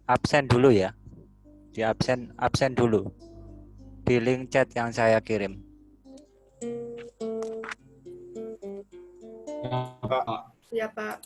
absen dulu ya. Di absen dulu di link chat yang saya kirim. Ya, Pak. Pak. Ya, Pak.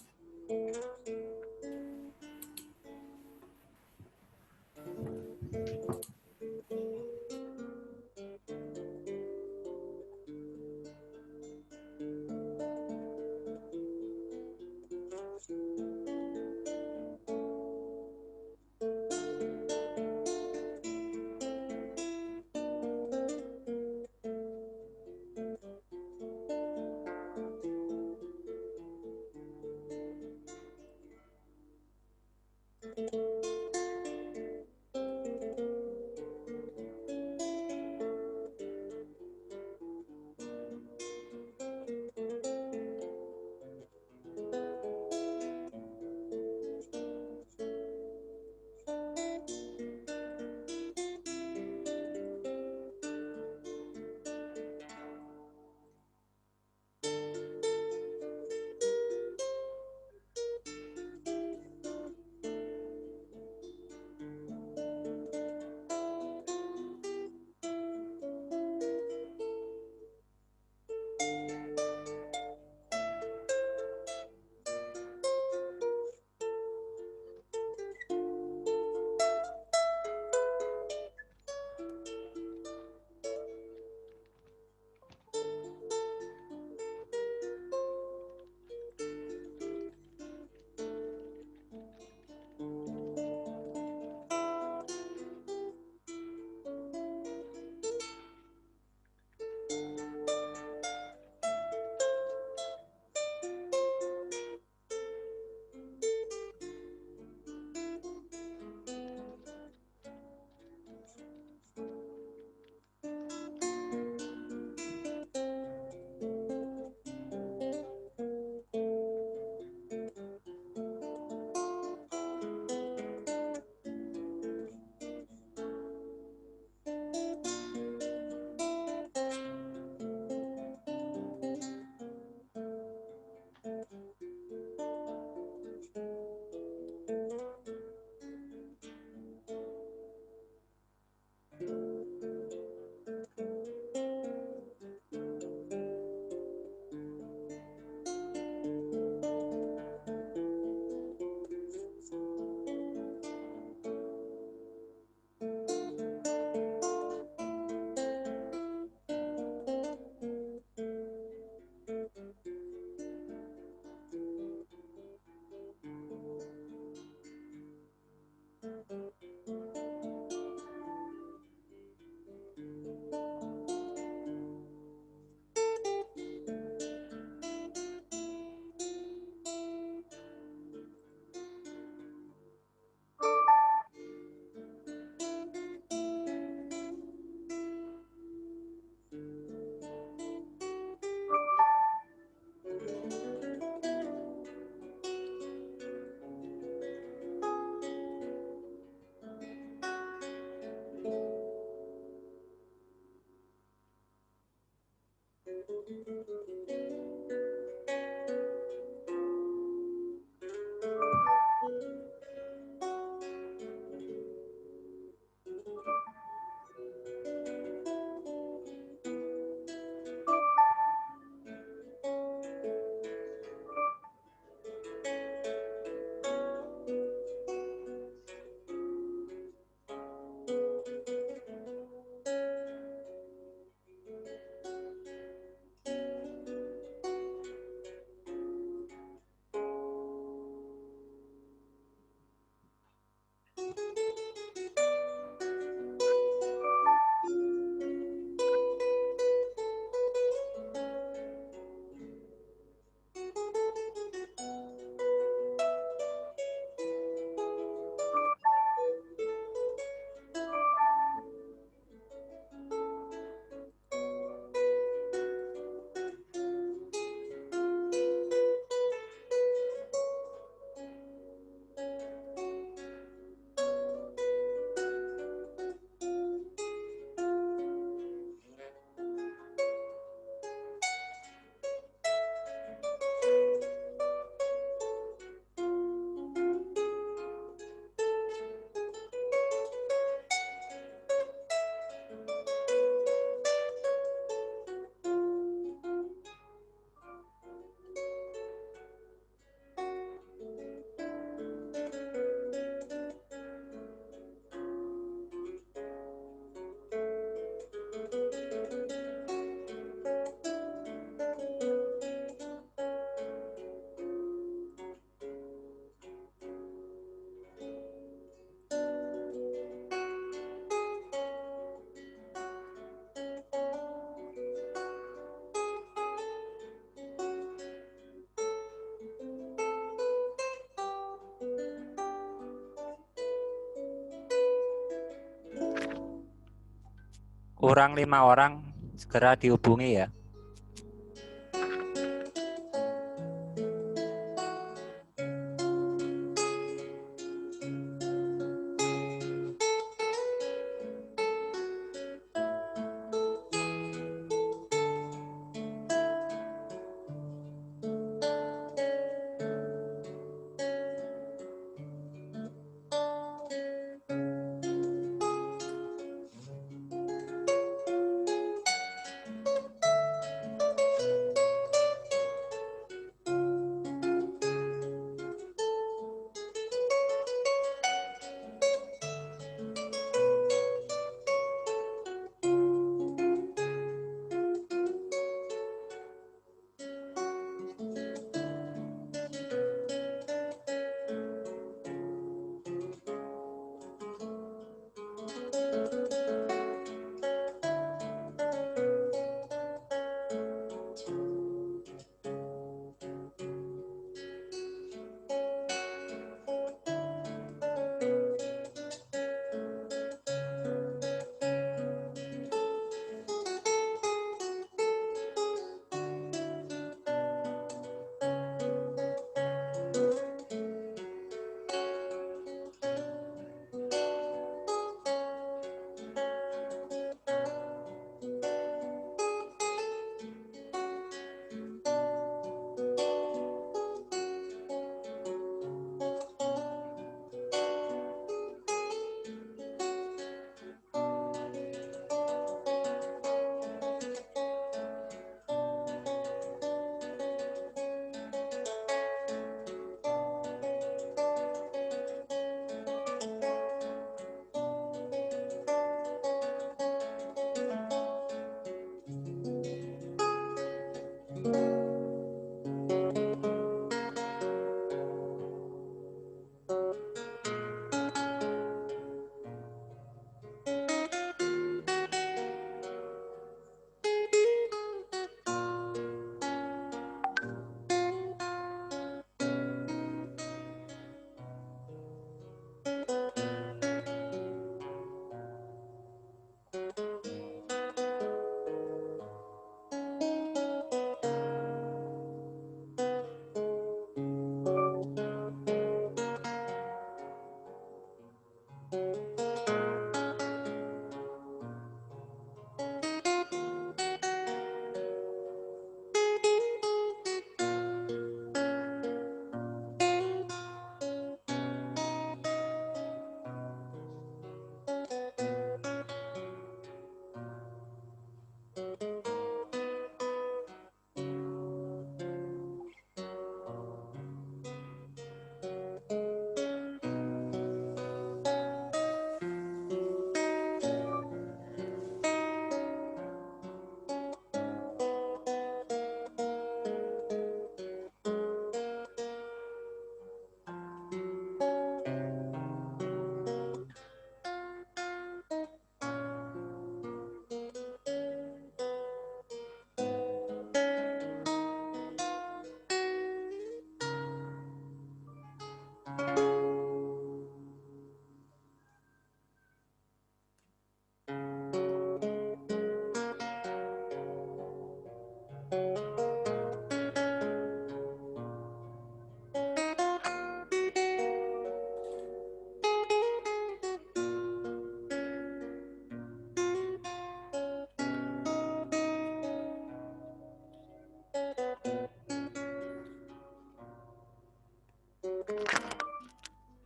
kurang 5 orang, segera dihubungi ya.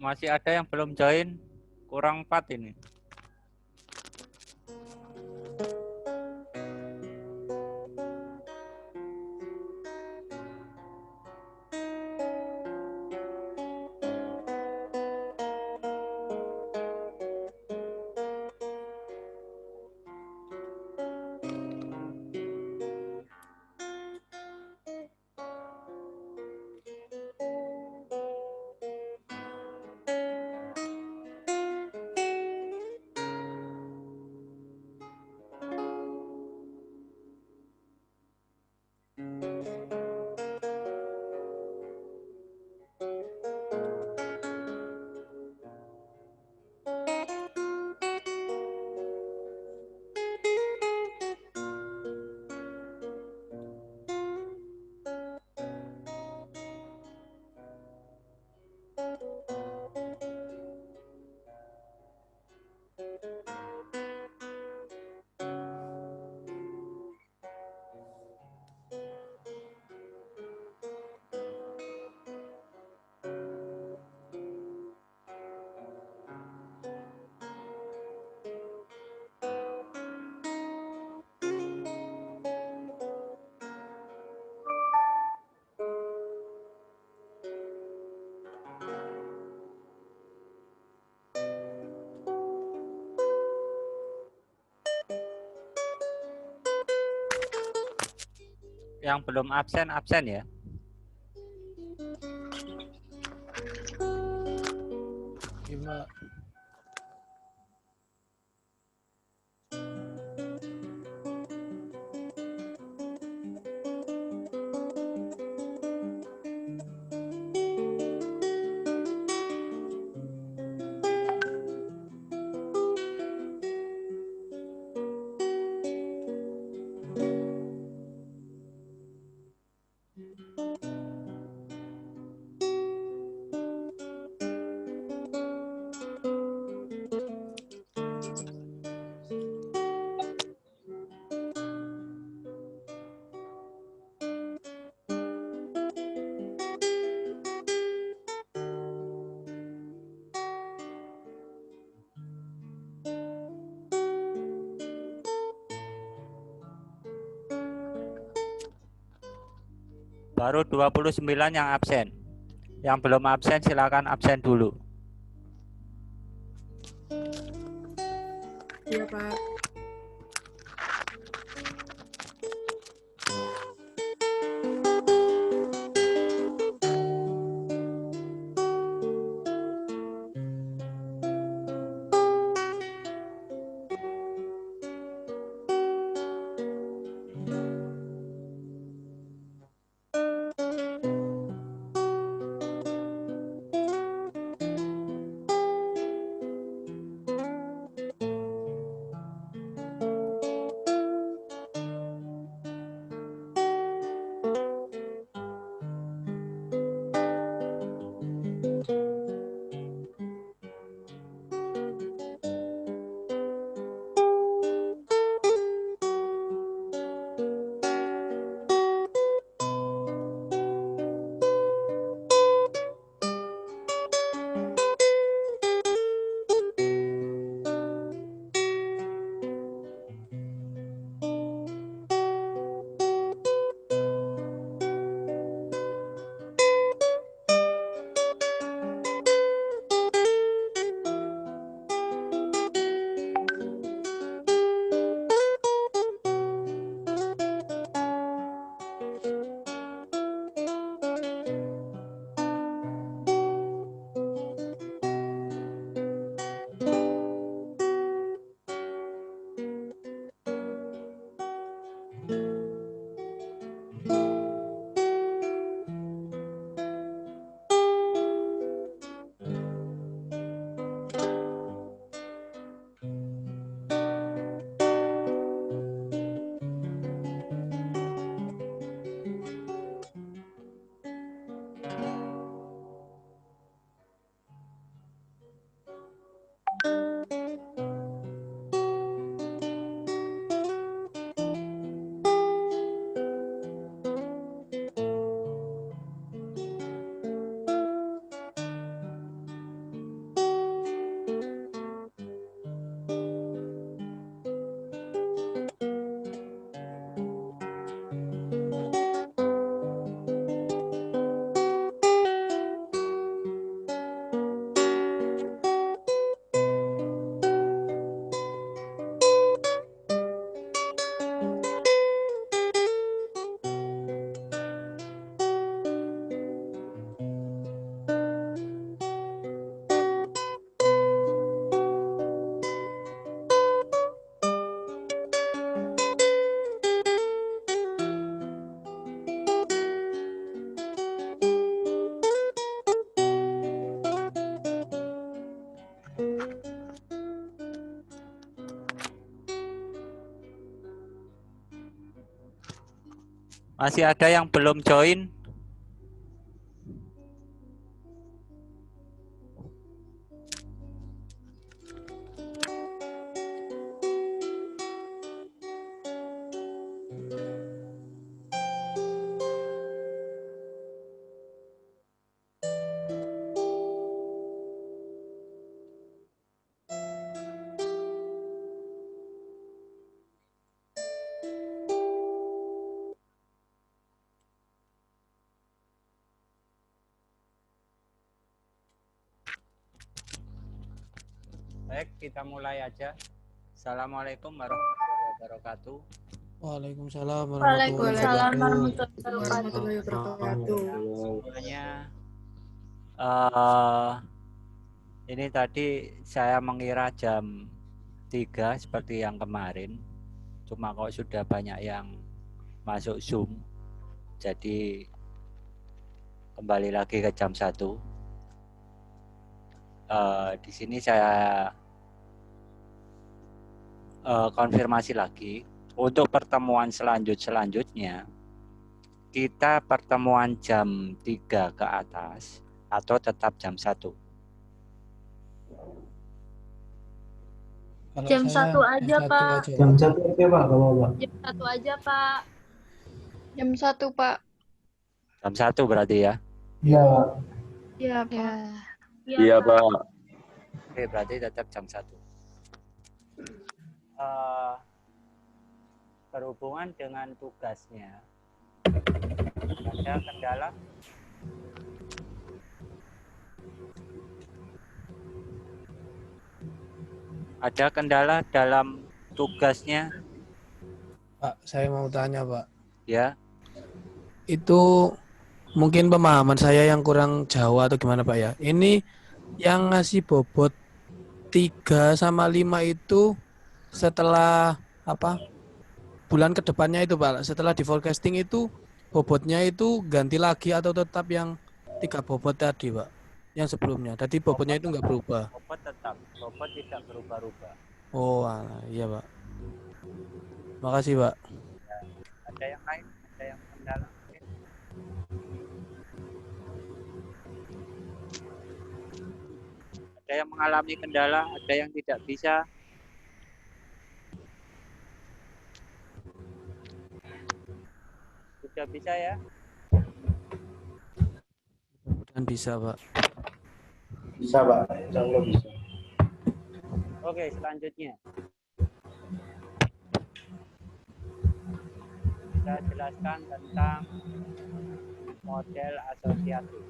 Masih ada yang belum join, kurang 4 ini. Yang belum absen absen ya. Gimana? Baru 29 yang absen. Yang belum absen silakan absen dulu. Iya, Pak. Masih ada yang belum join? Baik, kita mulai aja. Assalamualaikum warahmatullahi wabarakatuh. Waalaikumsalam warahmatullahi Waalaikumsalam wabarakatuh. warahmatullahi wabarakatuh. Semuanya, eh ini tadi saya mengira jam 3 seperti yang kemarin. Cuma kok sudah banyak yang masuk Zoom. Jadi kembali lagi ke jam 1. Di sini saya konfirmasi lagi. Untuk pertemuan selanjutnya kita pertemuan jam 3 ke atas atau tetap jam 1? Kalau Jam saya 1 aja, jam 1 Pak. aja, Jam Pak. 1 oke Pak, gak apa-apa. Jam 1 aja, Pak. Jam 1, Pak. Jam 1 berarti ya. Iya Pak. Iya, Ya. Pak. Iya, Pak. Oke, berarti tetap jam 1. Berhubungan dengan tugasnya, ada kendala? Ada kendala dalam tugasnya? Pak, saya mau tanya, Pak. Ya, Itu mungkin pemahaman saya yang kurang Jawa atau gimana, Pak ya? Ini yang ngasih bobot 3 sama 5 itu setelah apa? Bulan kedepannya itu, Pak. Setelah di forecasting itu bobotnya itu ganti lagi atau tetap yang 3 bobot tadi, Pak? Yang sebelumnya. Tadi bobotnya itu nggak berubah. bobot tetap, bobot tidak berubah-ubah. Oh, alah, iya, Pak. Makasih, Pak. Ada yang lain? Ada yang kendala? Oke. Ada yang mengalami kendala? Ada yang tidak bisa? Sudah bisa ya? Dan bisa, Pak. Bisa Pak, insya Allah bisa. Oke, selanjutnya. Saya jelaskan tentang model asosiatif.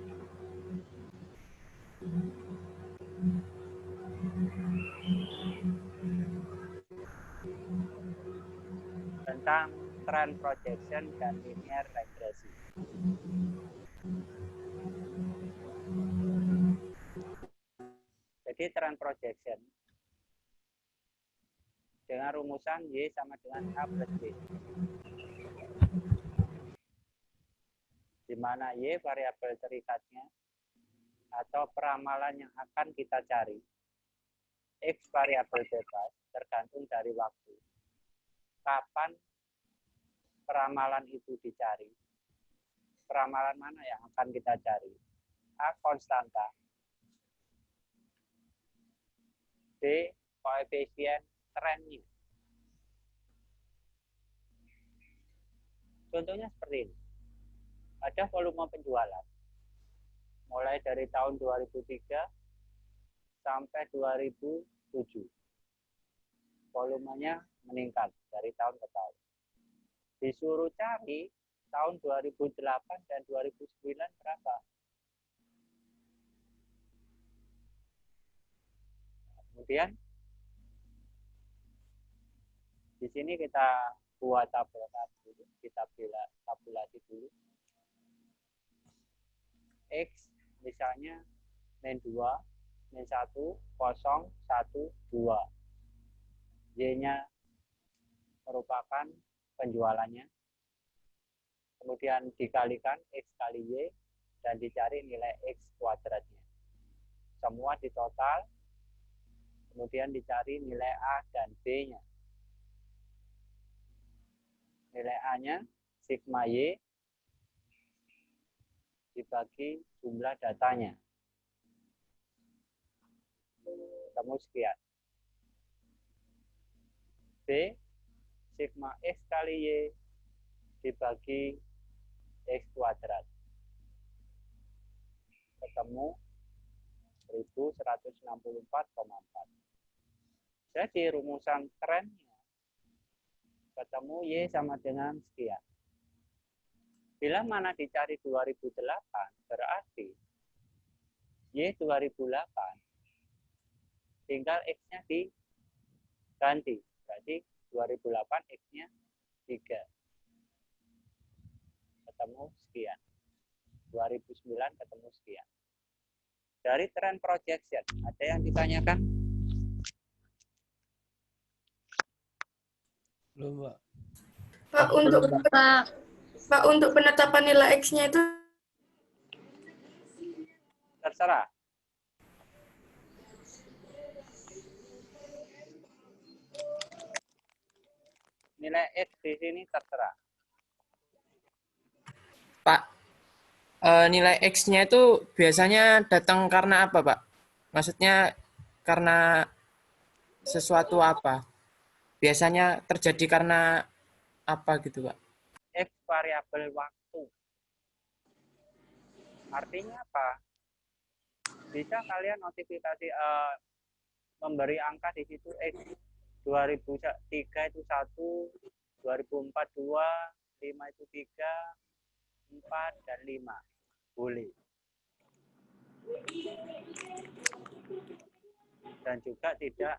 Tentang trend projection dan linear regresi. Jadi trend projection dengan rumusan Y sama dengan A plus B. Di mana Y variabel terikatnya atau peramalan yang akan kita cari. X variabel bebas tergantung dari waktu. Kapan peramalan itu dicari? Peramalan mana yang akan kita cari? A konstanta. B koefisien trennya. Contohnya seperti ini. Ada volume penjualan mulai dari tahun 2003 sampai 2007. Volumenya meningkat dari tahun ke tahun. Disuruh cari tahun 2008 dan 2009 berapa? Kemudian di sini kita buat tabulasi dulu, kita tabulasi dulu. X misalnya min 2, min 1, 0, 1, 2. Y-nya merupakan penjualannya. Kemudian dikalikan X kali Y dan dicari nilai X kuadratnya. Semua ditotal, kemudian dicari nilai A dan B-nya. Nilai A-nya sigma Y dibagi jumlah datanya. Ketemu sekian. B, sigma X kali Y dibagi X kuadrat. Ketemu 1164,4. Jadi rumusan trennya ketemu Y sama dengan sekian. Bila mana dicari 2008, berarti Y 2008, tinggal X-nya diganti. Berarti 2008 X-nya 3 ketemu sekian. 2009 ketemu sekian. Dari trend projection, ada yang ditanyakan? Belum, Pak. Pak, untuk Pak, Pak, untuk penetapan nilai X-nya itu Terserah. Nilai X di sini terserah. Pak, nilai X-nya itu biasanya datang karena apa, Pak? Maksudnya karena sesuatu apa? Biasanya terjadi karena apa gitu, Pak? X variabel waktu. Artinya apa? Bisa kalian notifikasi memberi angka di situ X 2003 itu 1, 2004 2, 5 itu 3, 4 dan 5. Boleh. Dan juga tidak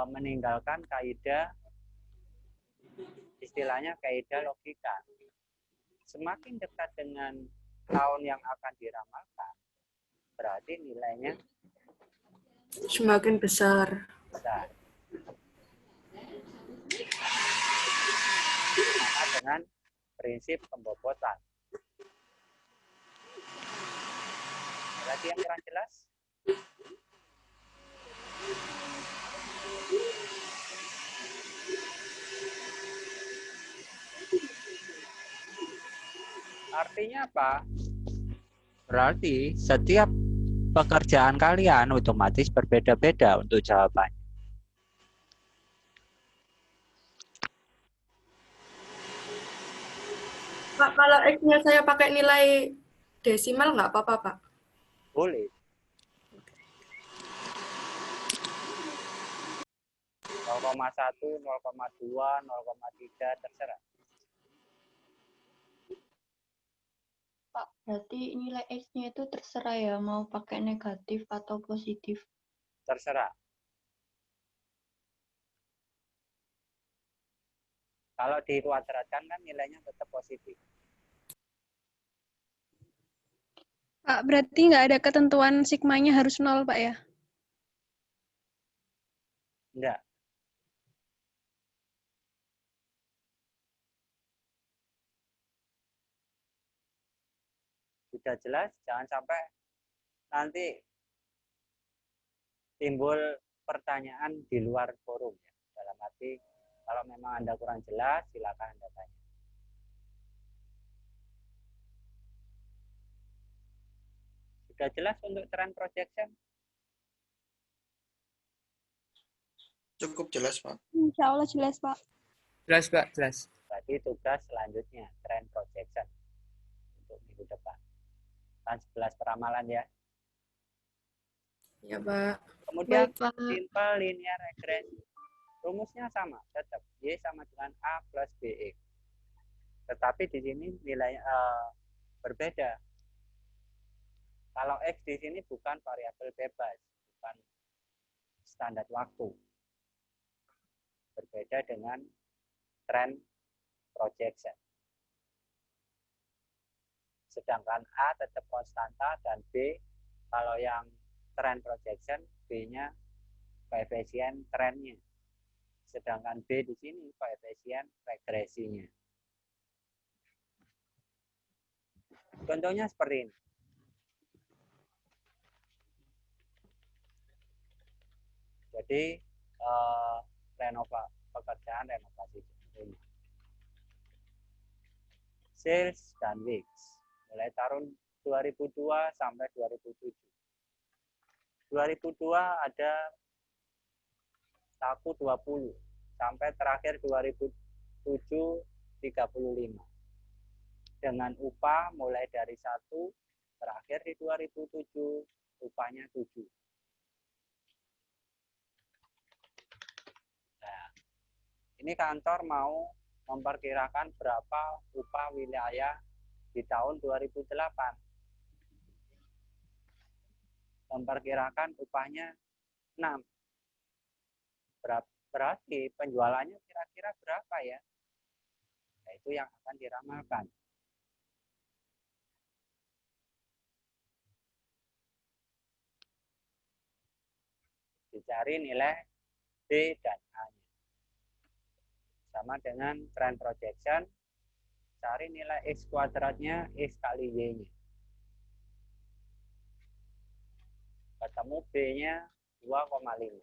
meninggalkan kaidah, istilahnya kaidah logika. Semakin dekat dengan tahun yang akan diramalkan, berarti nilainya semakin besar. besar. Sama dengan prinsip pembobotan. Lagi yang kurang jelas? Artinya apa? Berarti setiap pekerjaan kalian otomatis berbeda-beda untuk jawabannya. Pak, kalau X-nya saya pakai nilai desimal nggak apa-apa, Pak? Boleh. 0,1, 0,2, 0,3 terserah. Pak, berarti nilai X-nya itu terserah ya, mau pakai negatif atau positif. Terserah. Kalau dikuadratkan kan nilainya tetap positif. Pak, berarti nggak ada ketentuan sigmanya harus 0, Pak ya? Enggak. Sudah jelas, jangan sampai nanti timbul pertanyaan di luar forum ya. Dalam arti kalau memang Anda kurang jelas, silakan Anda tanya. Sudah jelas untuk trend projection? Cukup jelas, Pak. Insya Allah jelas, Pak. Jelas, Pak, jelas. Berarti tugas selanjutnya trend projection untuk minggu depan. Kan 11 peramalan ya. Ya, Pak. Kemudian Baik, Pak. simple linear regresi. Rumusnya sama, tetap Y sama dengan A plus BX. Tetapi di sini nilai berbeda. Kalau X di sini bukan variabel bebas, bukan standar waktu. Berbeda dengan trend projection. Sedangkan A tetap konstanta dan B kalau yang trend projection B-nya koefisien trennya. Sedangkan B di sini koefisien regresinya. Contohnya seperti ini. Jadi pekerjaan renovasi rumah. Sales dan weeks mulai tahun 2002 sampai 2007. 2002 ada laku 20 sampai terakhir 2007 35. Dengan upah mulai dari 1 terakhir di 2007 upahnya 7. Nah, ini kantor mau memperkirakan berapa upah wilayah di tahun 2008. Memperkirakan upahnya 6. Berarti penjualannya kira-kira berapa ya? Nah, itu yang akan diramalkan. Dicari nilai B dan A-nya. Sama dengan trend projection, cari nilai X kuadratnya X kali Y-nya. Ketemu B-nya 2,5.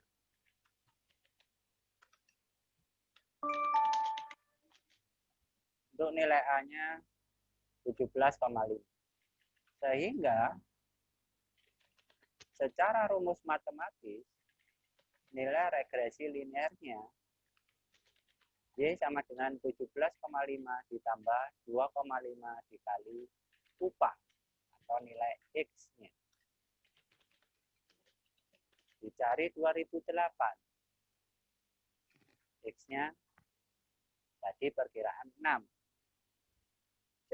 Untuk nilai A-nya 17,5. Sehingga secara rumus matematis, nilai regresi linearnya Y sama dengan 17,5 ditambah 2,5 dikali upah atau nilai X-nya. Dicari 2008. X-nya tadi perkiraan 6.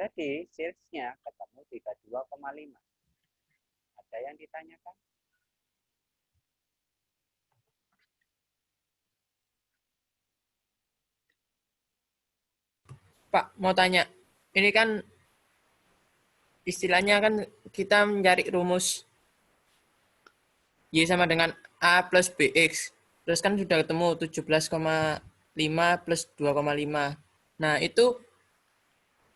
Jadi sales-nya ketemu 32,5. Ada yang ditanyakan? Pak, mau tanya. Ini kan istilahnya kan kita mencari rumus Y sama dengan A plus BX. Terus kan sudah ketemu 17,5 plus 2,5. Nah, itu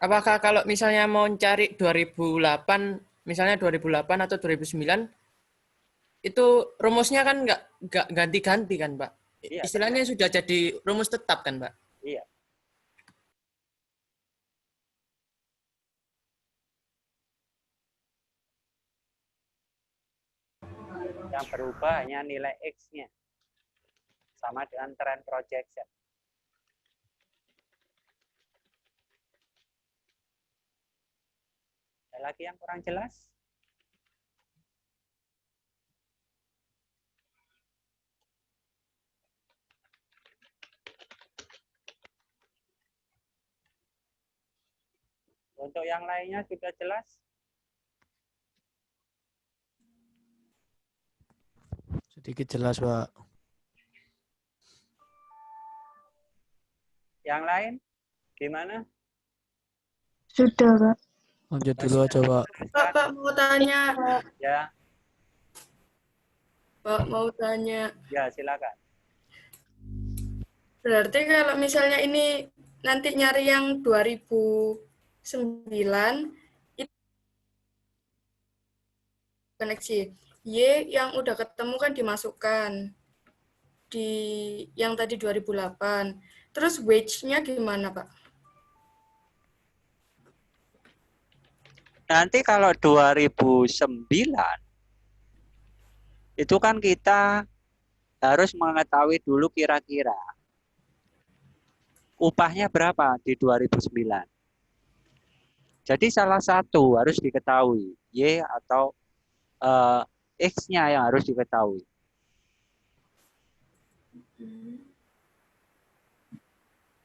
apakah kalau misalnya mau cari 2008, misalnya 2008 atau 2009, itu rumusnya kan nggak ganti-ganti kan, Pak? Iya, Istilahnya sudah jadi rumus tetap kan, Pak? Iya. Yang berubah hanya nilai X-nya. Sama dengan trend projection. Ada lagi yang kurang jelas? Untuk yang lainnya sudah jelas? Sedikit jelas, Pak. Yang lain gimana? Sudah, Pak. Lanjut dulu aja, Pak. Pak mau tanya. Ya, Pak mau tanya. ya silakan. Berarti kalau misalnya ini nanti nyari yang 2009 itu koneksi Y yang udah ketemu kan dimasukkan di yang tadi 2008. Terus wage-nya gimana, Pak? Nanti kalau 2009 itu kan kita harus mengetahui dulu kira-kira upahnya berapa di 2009. Jadi salah satu harus diketahui, Y atau X-nya yang harus diketahui.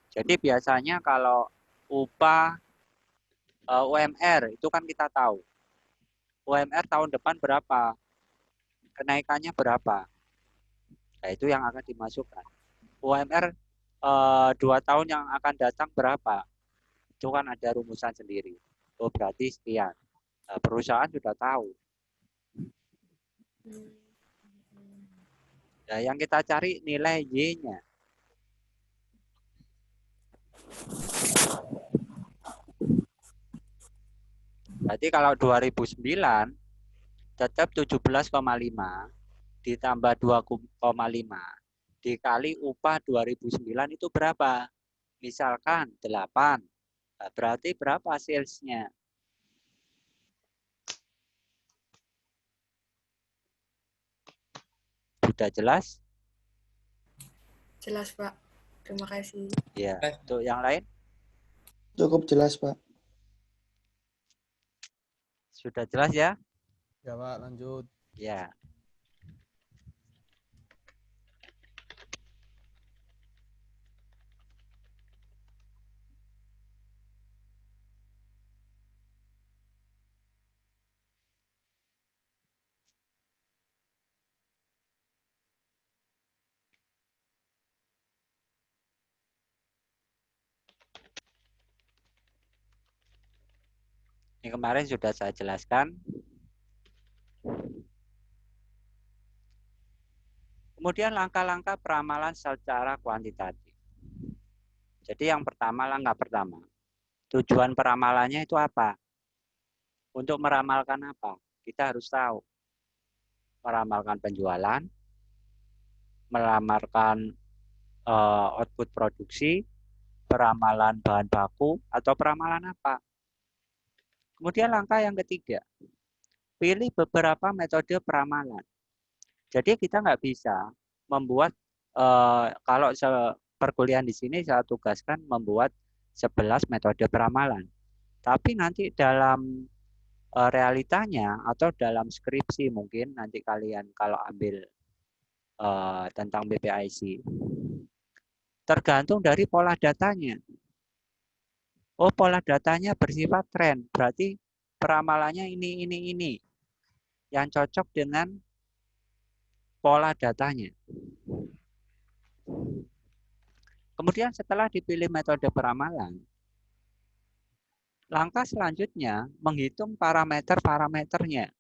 Jadi biasanya kalau upah UMR itu kan kita tahu. UMR tahun depan berapa? Kenaikannya berapa? Nah, itu yang akan dimasukkan. UMR 2 tahun yang akan datang berapa? Itu kan ada rumusan sendiri. Oh, berarti sekian. Nah, perusahaan sudah tahu. Nah, yang kita cari nilai Y-nya. Berarti kalau 2009 tetap 17,5 ditambah 2,5 dikali upah 2009 itu berapa? Misalkan 8. Nah, berarti berapa salesnya? Sudah jelas? Jelas, Pak. Terima kasih. Ya, untuk yang lain? Cukup jelas, Pak. Sudah jelas ya? Ya, Pak, lanjut. Ya. Ini kemarin sudah saya jelaskan. Kemudian langkah-langkah peramalan secara kuantitatif. Jadi yang pertama, langkah pertama. Tujuan peramalannya itu apa? Untuk meramalkan apa? Kita harus tahu. Meramalkan penjualan, meramalkan output produksi, peramalan bahan baku, atau peramalan apa? Kemudian langkah yang ketiga, pilih beberapa metode peramalan. Jadi kita nggak bisa membuat, kalau perkuliahan di sini saya tugaskan membuat 11 metode peramalan. Tapi nanti dalam realitanya atau dalam skripsi mungkin nanti kalian kalau ambil tentang BPIC, tergantung dari pola datanya. Oh, pola datanya bersifat tren, berarti peramalannya ini. Yang cocok dengan pola datanya. Kemudian setelah dipilih metode peramalan, langkah selanjutnya menghitung parameter-parameternya.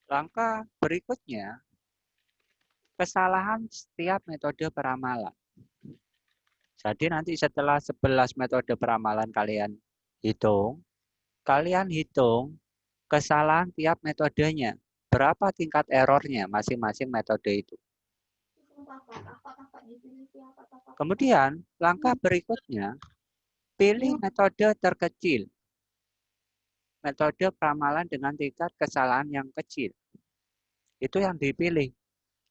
Langkah berikutnya, kesalahan setiap metode peramalan. Jadi nanti setelah 11 metode peramalan kalian hitung kesalahan tiap metodenya. Berapa tingkat errornya masing-masing metode itu. Kemudian langkah berikutnya, pilih metode terkecil. Metode peramalan dengan tingkat kesalahan yang kecil. Itu yang dipilih,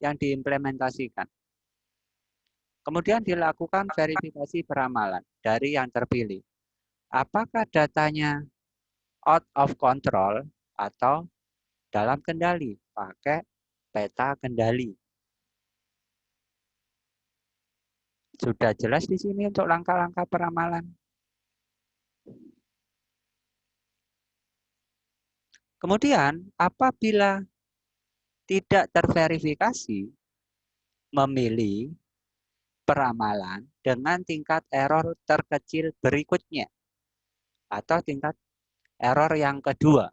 yang diimplementasikan. Kemudian dilakukan verifikasi peramalan dari yang terpilih. Apakah datanya out of control atau dalam kendali? Pakai peta kendali. Sudah jelas di sini untuk langkah-langkah peramalan. Kemudian apabila tidak terverifikasi, memilih peramalan dengan tingkat error terkecil berikutnya atau tingkat error yang kedua.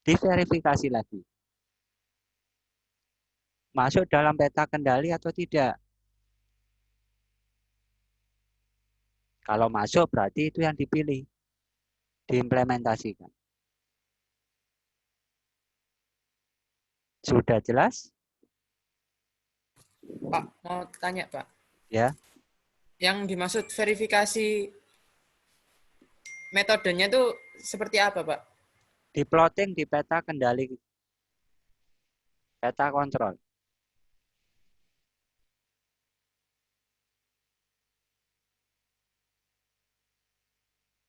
Diverifikasi lagi. Masuk dalam peta kendali atau tidak? Kalau masuk berarti itu yang dipilih, diimplementasikan. Sudah jelas? Pak, mau tanya, Pak. Ya. Yang dimaksud verifikasi metodenya itu seperti apa, Pak? Di plotting di peta kendali, peta kontrol.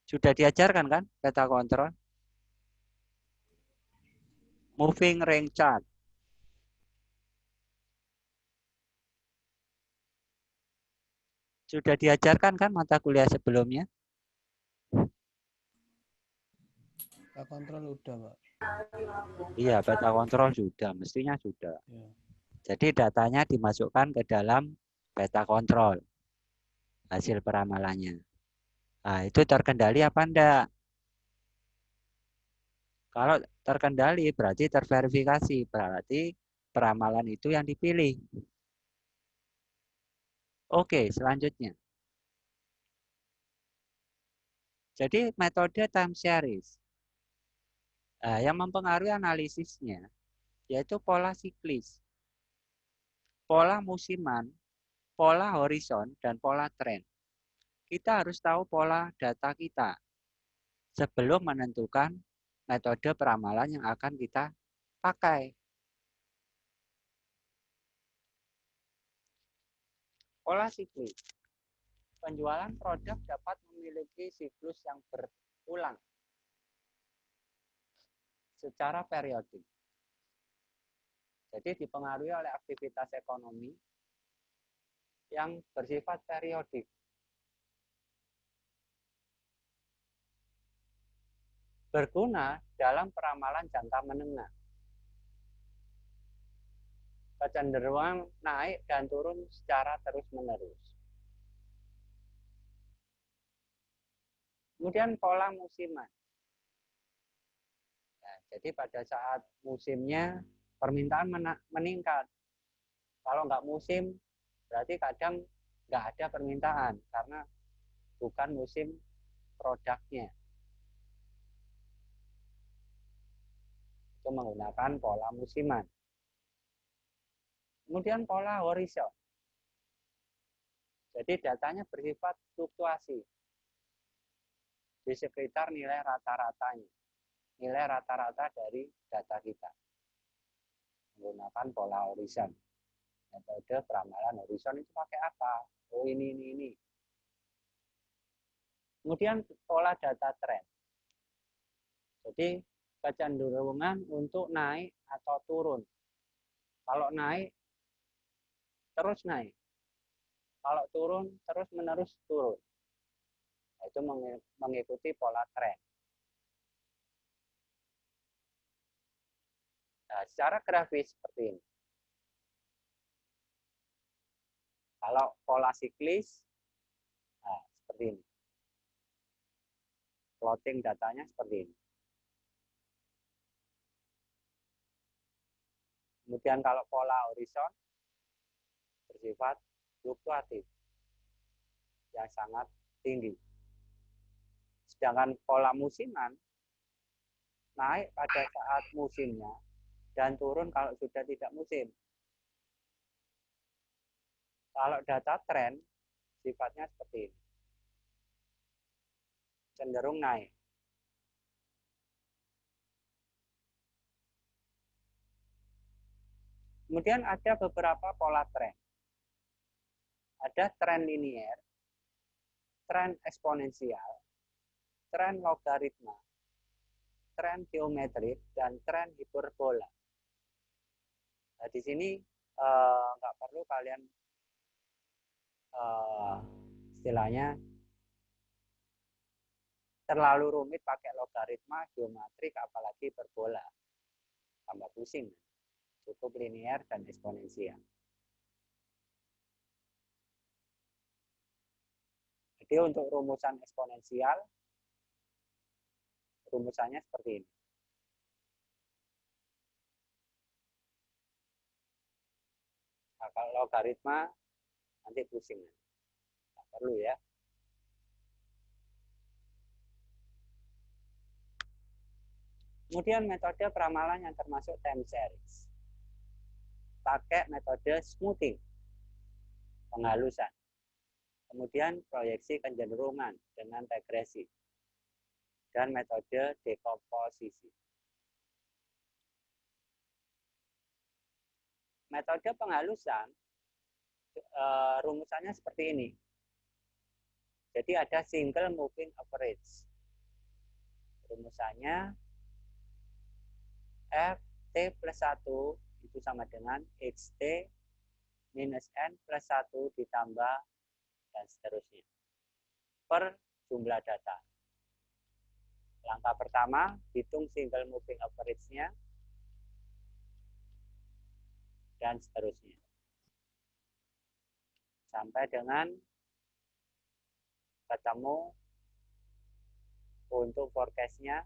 Sudah diajarkan kan peta kontrol? Moving range chart. Sudah diajarkan kan mata kuliah sebelumnya? Peta kontrol udah, Pak. Iya, peta kontrol sudah, mestinya sudah. Ya. Jadi datanya dimasukkan ke dalam peta kontrol. Hasil peramalannya. Nah, itu terkendali apa enggak? Kalau terkendali berarti terverifikasi, berarti peramalan itu yang dipilih. Oke, selanjutnya. Jadi metode time series. Nah, yang mempengaruhi analisisnya yaitu pola siklis, pola musiman, pola horizon, dan pola tren. Kita harus tahu pola data kita sebelum menentukan metode peramalan yang akan kita pakai. Pola siklis. Penjualan produk dapat memiliki siklus yang berulang secara periodik. Jadi dipengaruhi oleh aktivitas ekonomi yang bersifat periodik. Berguna dalam peramalan jangka menengah. Kecenderungan naik dan turun secara terus-menerus. Kemudian pola musiman. Nah, jadi pada saat musimnya permintaan meningkat. Kalau nggak musim, berarti kadang nggak ada permintaan karena bukan musim produknya. Itu menggunakan pola musiman. Kemudian pola horizon. Jadi datanya bersifat fluktuasi di sekitar nilai rata-ratanya. Nilai rata-rata dari data kita. Menggunakan pola horizon. Metode peramalan horizon itu pakai apa? Oh ini. Kemudian pola data trend. Jadi kecenderungan untuk naik atau turun. Kalau naik, terus naik. Kalau turun, terus menerus turun. Itu mengikuti pola trend. Nah, secara grafis seperti ini. Kalau pola siklis, nah, seperti ini. Plotting datanya seperti ini. Kemudian kalau pola horizon, bersifat fluktuatif, yang sangat tinggi. Sedangkan pola musiman, naik pada saat musimnya, dan turun kalau sudah tidak musim. Kalau data tren, sifatnya seperti ini. Cenderung naik. Kemudian ada beberapa pola tren. Ada tren linier, tren eksponensial, tren logaritma, tren geometrik, dan tren hiperbola. Nah, di sini nggak perlu kalian istilahnya terlalu rumit pakai logaritma, geometrik, apalagi hiperbola. Tambah pusing. Cukup linier dan eksponensial. Jadi untuk rumusan eksponensial, rumusannya seperti ini. Nah, kalau logaritma, nanti pusing. Nggak perlu ya. Kemudian metode peramalan yang termasuk time series. Pakai metode smoothing, penghalusan. Kemudian proyeksi kecenderungan dengan regresi. Dan metode dekomposisi. Metode penghalusan, rumusannya seperti ini. Jadi ada single moving average. Rumusannya Ft plus 1 itu sama dengan Xt minus N plus 1 ditambah dan seterusnya. Per jumlah data. Langkah pertama, hitung single moving average-nya dan seterusnya. Sampai dengan ketemu untuk forecast-nya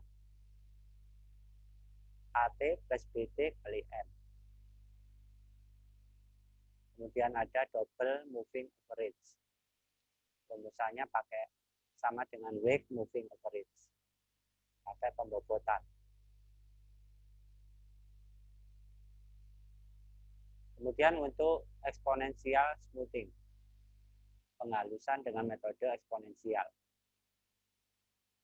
AT plus BT kali M. Kemudian ada double moving average. Rumusannya pakai sama dengan week moving average. Pakai pembobotan. Kemudian untuk eksponensial smoothing. Penghalusan dengan metode eksponensial.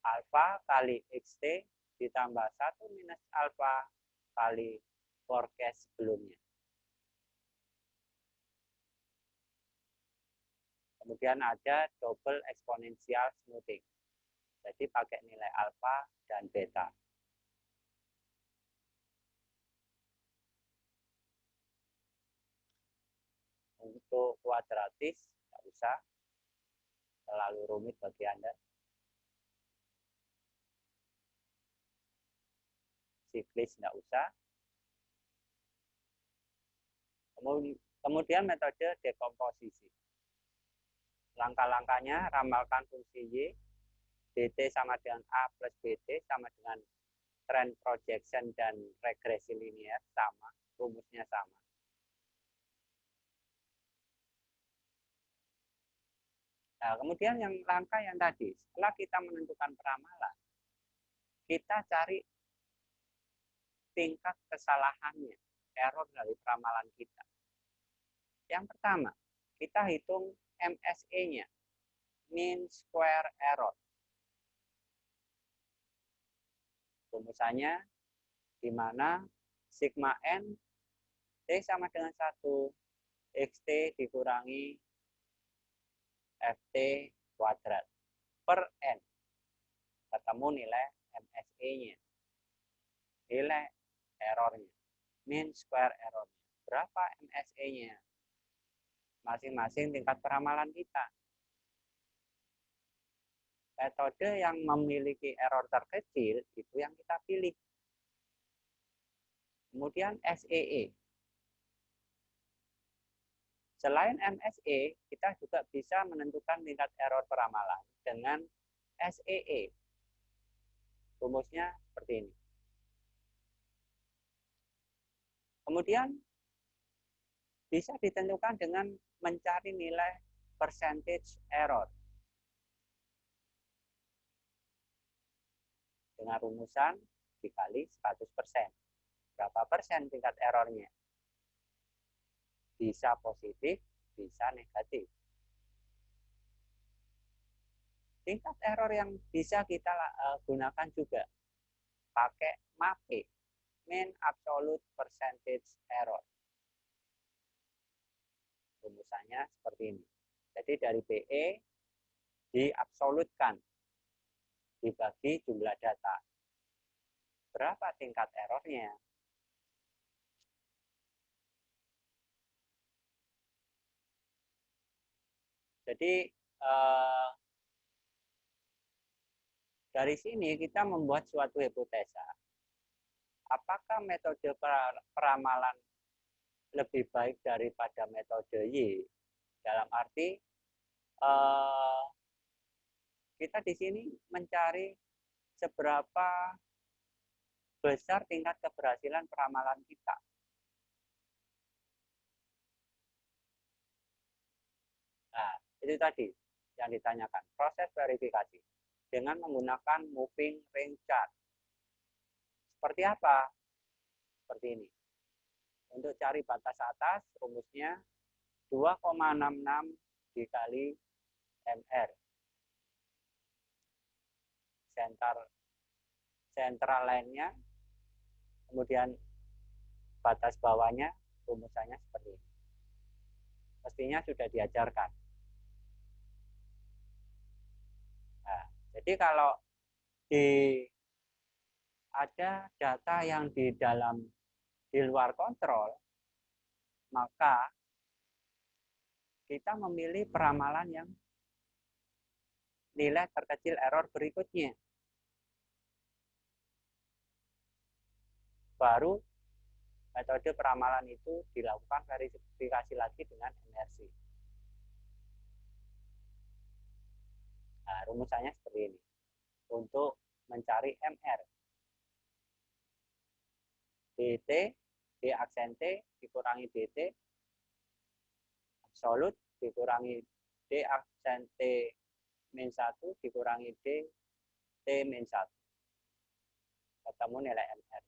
Alpha kali Xt ditambah 1 minus alpha kali forecast sebelumnya. Kemudian ada double exponential smoothing. Jadi pakai nilai alpha dan beta. Untuk kuadratis, tidak usah. Terlalu rumit bagi Anda. Siklis tidak usah. Kemudian metode dekomposisi. Langkah-langkahnya, ramalkan fungsi Y BT sama dengan A plus BT sama dengan trend projection dan regresi linear sama, rumusnya sama. Nah, kemudian yang langkah yang tadi, setelah kita menentukan peramalan, kita cari tingkat kesalahannya, error dari peramalan kita. Yang pertama, kita hitung MSE-nya, mean square error. Rumusannya di mana sigma n T sama dengan 1, XT dikurangi FT kuadrat per N. Ketemu nilai MSE-nya. Nilai errornya. Mean square errornya. Berapa MSE-nya? Masing-masing tingkat peramalan kita. Metode yang memiliki error terkecil itu yang kita pilih. Kemudian SEE. Selain MSE, kita juga bisa menentukan tingkat error peramalan dengan SEE. Rumusnya seperti ini. Kemudian bisa ditentukan dengan mencari nilai percentage error. Dengan rumusan dikali 100%. Berapa persen tingkat errornya? Bisa positif, bisa negatif. Tingkat error yang bisa kita gunakan juga pakai MAPE, mean absolute percentage error. Rumusannya seperti ini. Jadi dari PE diabsolutkan, dibagi jumlah data. Berapa tingkat errornya? Jadi dari sini kita membuat suatu hipotesa. Apakah metode peramalan lebih baik daripada metode Y? Dalam arti kita di sini mencari seberapa besar tingkat keberhasilan peramalan kita. Nah, itu tadi yang ditanyakan, proses verifikasi dengan menggunakan moving range chart. Seperti apa? Seperti ini. Untuk cari batas atas, rumusnya 2,66 dikali MR. Central line-nya, kemudian batas bawahnya, rumusannya seperti ini. Pastinya sudah diajarkan. Nah, jadi kalau ada data yang di luar kontrol, maka kita memilih peramalan yang nilai terkecil error berikutnya. Baru metode peramalan itu dilakukan verifikasi lagi dengan MRC. Nah, rumusannya seperti ini. Untuk mencari MR. DT, D aksen T dikurangi DT, absolut dikurangi D aksen T min 1 dikurangi D T min 1. Ketemu nilai MR.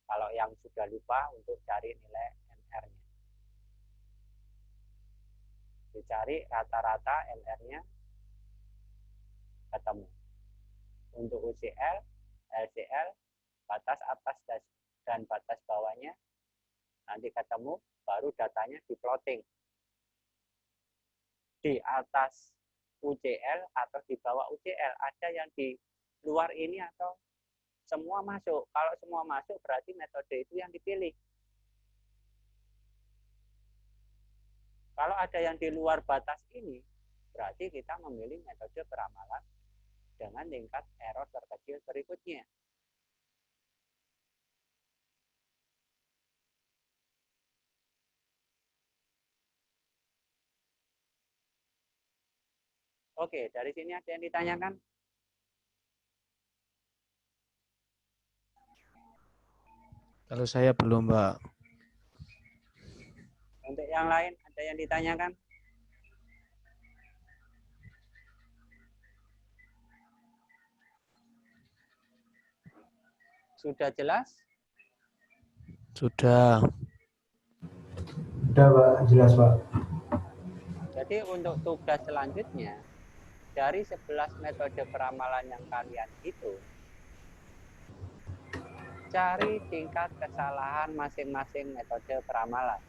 Kalau yang sudah lupa untuk cari nilai MR-nya. Dicari rata-rata MR-nya ketemu. Untuk UCL, LCL, batas atas dan batas bawahnya nanti ketemu, baru datanya di plotting. Di atas UCL atau di bawah UCL, ada yang di luar ini atau semua masuk. Kalau semua masuk berarti metode itu yang dipilih. Kalau ada yang di luar batas ini, berarti kita memilih metode peramalan dengan tingkat error terkecil berikutnya. Oke, dari sini ada yang ditanyakan? Kalau saya belum, Pak. Untuk yang lain ada yang ditanyakan? Sudah jelas? Sudah. Udah Pak, jelas Pak. Jadi untuk tugas selanjutnya, dari 11 metode peramalan yang kalian hitung, cari tingkat kesalahan masing-masing metode peramalan.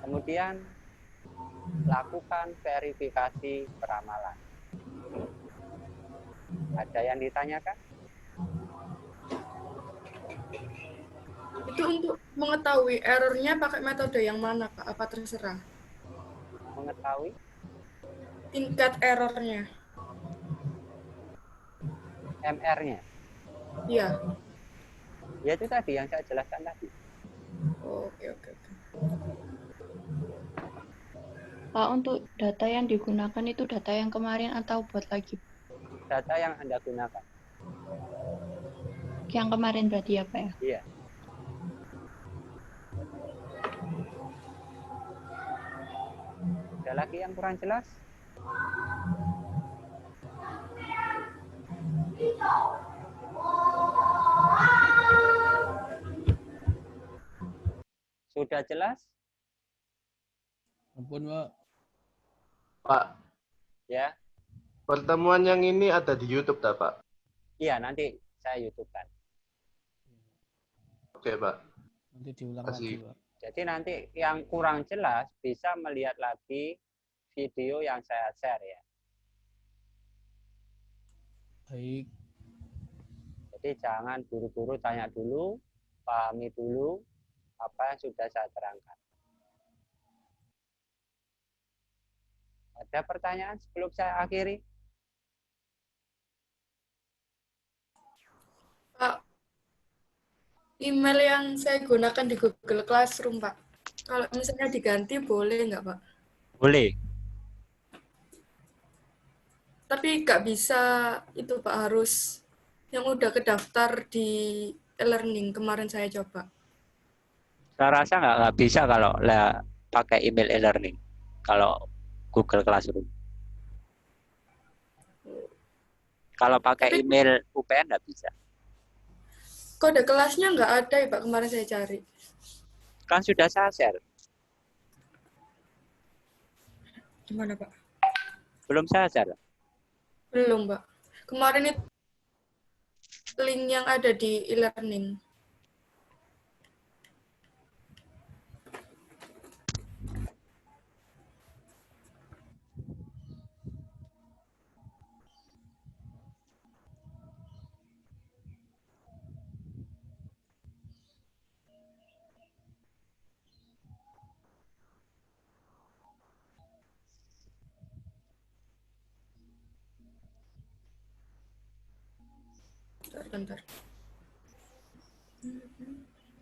Kemudian lakukan verifikasi peramalan. Ada yang ditanyakan? Itu untuk mengetahui errornya pakai metode yang mana, Pak? Apa terserah? Mengetahui Tingkat errornya. MR-nya. Iya. Ya itu tadi yang saya jelaskan tadi. Oke. Pak, untuk data yang digunakan itu data yang kemarin atau buat lagi? Data yang Anda gunakan. Yang kemarin berarti ya, Pak ya? Iya. Ada lagi yang kurang jelas? Sudah jelas? Ampun, Pak. Pak, Ya. pertemuan yang ini ada di YouTube, tak, Pak? Iya, nanti saya YouTube-kan. Oke, Pak. Nanti diulang Kasih. lagi, Pak. Jadi nanti yang kurang jelas bisa melihat lagi video yang saya share ya. Baik. Jadi jangan buru-buru tanya dulu, pahami dulu apa yang sudah saya terangkan. Ada pertanyaan sebelum saya akhiri? Pak, email yang saya gunakan di Google Classroom, Pak. Kalau misalnya diganti, boleh nggak, Pak? Boleh. Tapi nggak bisa itu, Pak. Harus yang udah kedaftar di e-learning. Kemarin saya coba. Saya rasa nggak bisa kalau pakai email e-learning. Kalau Google Classroom. Kalau pakai Tapi email UPN nggak bisa. kode kelasnya nggak ada ya, Pak. Kemarin saya cari. Kan sudah saya share. Gimana, Pak? Belum saya share. Belum, Pak. Kemarin itu link yang ada di e-learning. Bentar.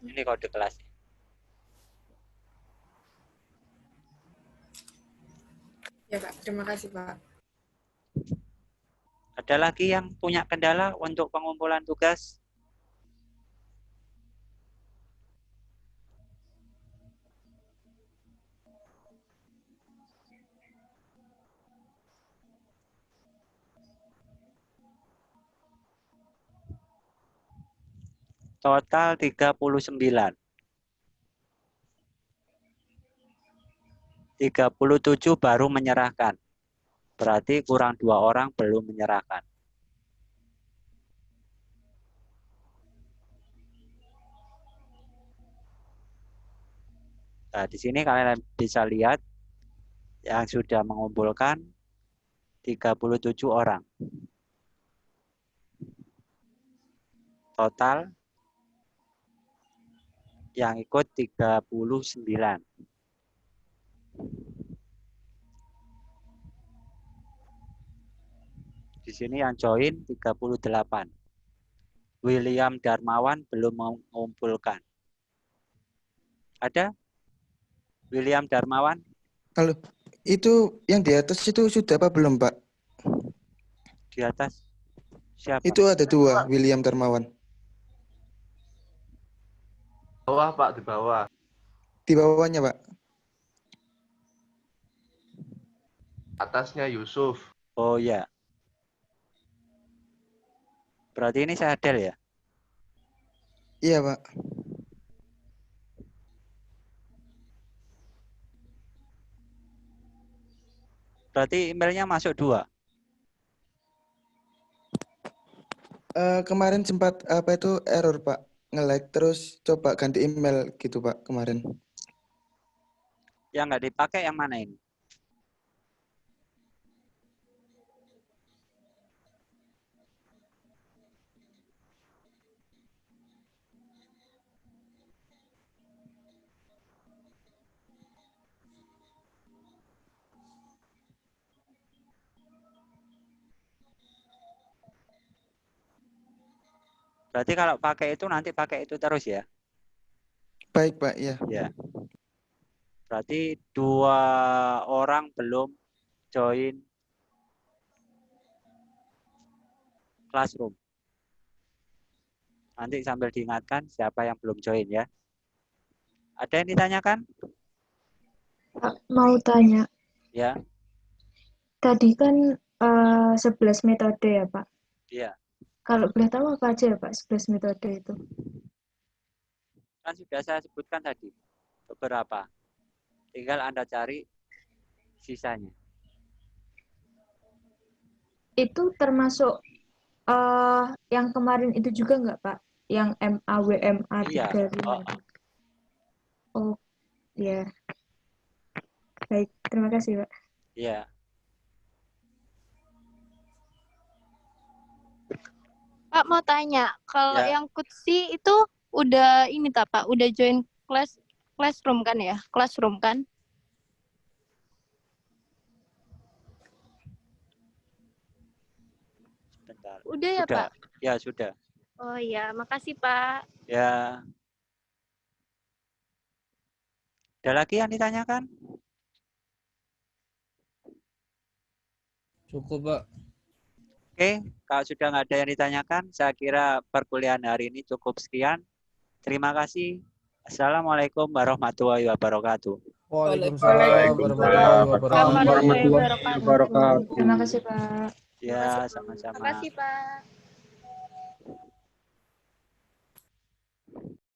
Ini kode kelasnya. Ya, Pak. Terima kasih, Pak. Ada lagi yang punya kendala untuk pengumpulan tugas? Total 39. 37 baru menyerahkan. Berarti kurang 2 orang belum menyerahkan. Nah, di sini kalian bisa lihat yang sudah mengumpulkan 37 orang. Total yang ikut 39. Di sini yang join 38. William Darmawan belum mengumpulkan. Ada? William Darmawan? Kalau itu yang di atas itu sudah apa belum, Pak? Di atas siapa? Itu ada 2, William Darmawan. Bawah, Pak, di bawah. Di bawahnya, Pak. Atasnya Yusuf. Oh ya. Berarti ini Sadel ya? Iya, Pak. Berarti emailnya masuk 2. Kemarin sempat apa itu error, Pak. Nge-lag terus coba ganti email gitu, Pak, kemarin. Yang nggak dipakai yang mana ini? Berarti kalau pakai itu nanti pakai itu terus ya? Baik, Pak, ya. Ya. Berarti 2 orang belum join Classroom. Nanti sambil diingatkan siapa yang belum join ya. Ada yang ditanyakan? Pak, mau tanya. Ya. Tadi kan 11 metode ya, Pak. Iya. Kalau boleh tahu apa aja ya, Pak, 11 metode itu? Kan sudah saya sebutkan tadi beberapa. Tinggal Anda cari sisanya. Itu termasuk yang kemarin itu juga nggak, Pak? Yang MAWMA Iya. 35. Oh, ya. Baik, terima kasih, Pak. Iya. Pak mau tanya, kalau Ya. yang Kutsi itu udah ini tak Pak, udah join classroom kan ya? Classroom kan? Sebentar. Udah ya Sudah. Pak? Ya, sudah. Oh iya, makasih Pak. Ya. Ada lagi yang ditanyakan? Cukup, Pak. Oke, kalau sudah nggak ada yang ditanyakan, saya kira perkuliahan hari ini cukup sekian. Terima kasih. Assalamualaikum warahmatullahi wabarakatuh. Waalaikumsalam warahmatullahi wabarakatuh. Warahmatullahi wabarakatuh. Terima kasih, Pak. Ya, sama-sama. Makasih Pak.